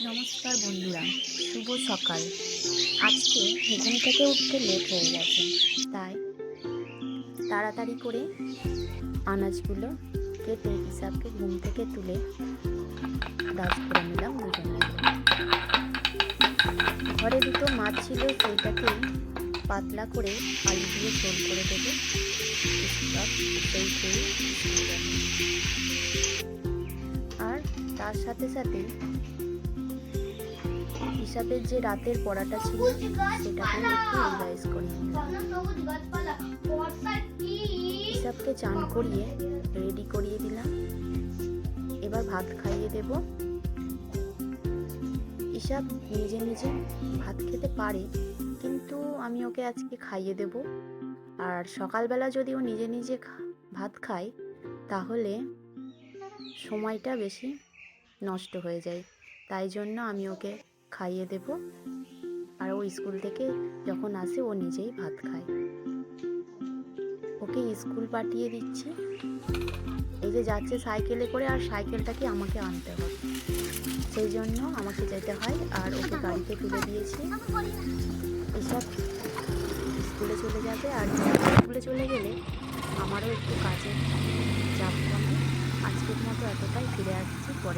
নমস্কার বন্ধুরা, শুভ সকাল। আজকে ঘুম থেকে উঠতে লেট হয়ে গেছে, তাই তাড়াতাড়ি করে আনাজগুলো কেটে হিসাবকে ঘুম থেকে তুলে দাজ করে নিলাম দুজন মিলে। ঘরে দুটো মাছ ছিল, সেইটাকেই পাতলা করে আলু দিয়ে ঝোল করে দেবো। সেই খেয়ে আর তার সাথে সাথে হিসাবের যে রাতের পড়াটা ছিল সেটাকে একটু রিভাইজ করে হিসাবকে চান করিয়ে রেডি করিয়ে দিলাম। এবার ভাত খাইয়ে দেব। হিসাব নিজে নিজে ভাত খেতে পারে, কিন্তু আমি ওকে আজকে খাইয়ে দেব। আর সকালবেলা যদি ও নিজে নিজে ভাত খায় তাহলে সময়টা বেশি নষ্ট হয়ে যায়, তাই জন্য আমি ওকে খাইয়ে দেব। আর ও স্কুল থেকে যখন আসে ও নিজেই ভাত খায়। ওকে স্কুল পাঠিয়ে দিচ্ছি। এই যে যাচ্ছে সাইকেলে করে, আর সাইকেলটাকে আমাকে আনতে হবে, সেই জন্য আমাকে যেতে হয়। আর ওকে গাড়িতে তুলে দিয়েছি। এসব স্কুলে চলে যাবে, আর স্কুলে চলে গেলে আমারও একটু কাজের চাপ কমে। আজকের মতো এতটাই, ফিরে আসছি পরে।